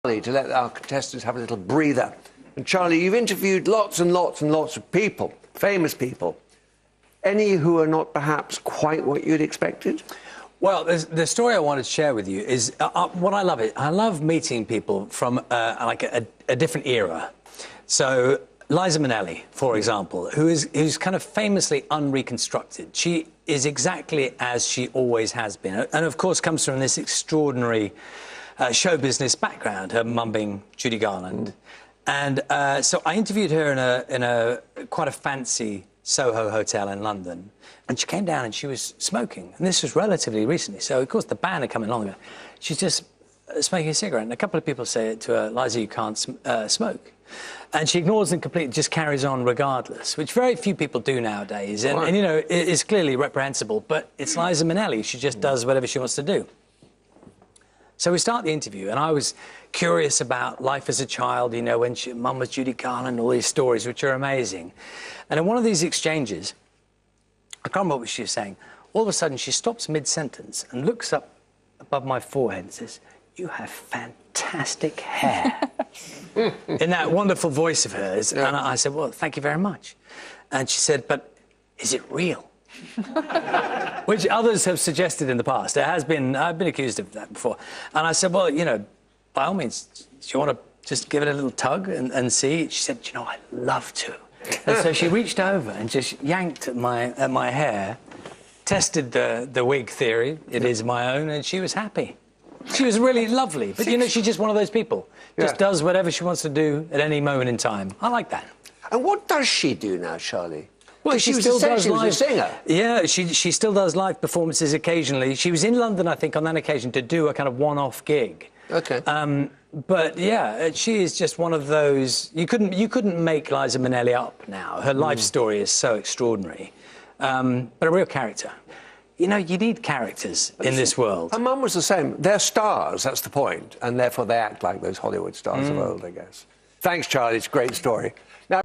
To let our contestants have a little breather. And Charlie, you've interviewed lots and lots and lots of people, famous people. Any who are not perhaps quite what you'd expected? Well, the story I wanted to share with you is what I love. I love meeting people from like a different era. So Liza Minelli, for example, who's kind of famously unreconstructed. She is exactly as she always has been, and of course comes from this extraordinary show business background, her mum being Judy Garland. And so I interviewed her in a quite a fancy Soho hotel in London. And she came down and she was smoking. And this was relatively recently. So, of course, the ban had come along. She's just smoking a cigarette. And a couple of people say to her, Liza, you can't smoke. And she ignores them completely, just carries on regardless, which very few people do nowadays. And you know, it's clearly reprehensible. But it's Liza Minelli. She just does whatever she wants to do. So we start the interview, and I was curious about life as a child, you know, when mum was Judy Garland, all these stories, which are amazing. And in one of these exchanges, I can't remember what she was saying, all of a sudden she stops mid-sentence and looks up above my forehead and says, "You have fantastic hair." In that wonderful voice of hers. Yeah. And I said, "Well, thank you very much." And she said, "But is it real?" Which others have suggested in the past. I've been accused of that before. And I said, well, you know, by all means, do you want to just give it a little tug and see? She said, you know, I'd love to. And so she reached over and just yanked at my hair, tested the wig theory, it is my own, and she was happy. She was really lovely. But, you know, she's just one of those people. Just does whatever she wants to do at any moment in time. I like that. And what does she do now, Charlie? Well, she was a singer. Yeah, she still does live performances occasionally. She was in London, I think, on that occasion to do a kind of one-off gig. Okay. But yeah, she is just one of those. You couldn't make Liza Minelli up now. Her life story is so extraordinary, but a real character. You know, you need characters in this world. Her mum was the same. They're stars, that's the point, and therefore they act like those Hollywood stars of old, I guess. Thanks, Charlie. It's a great story. Now.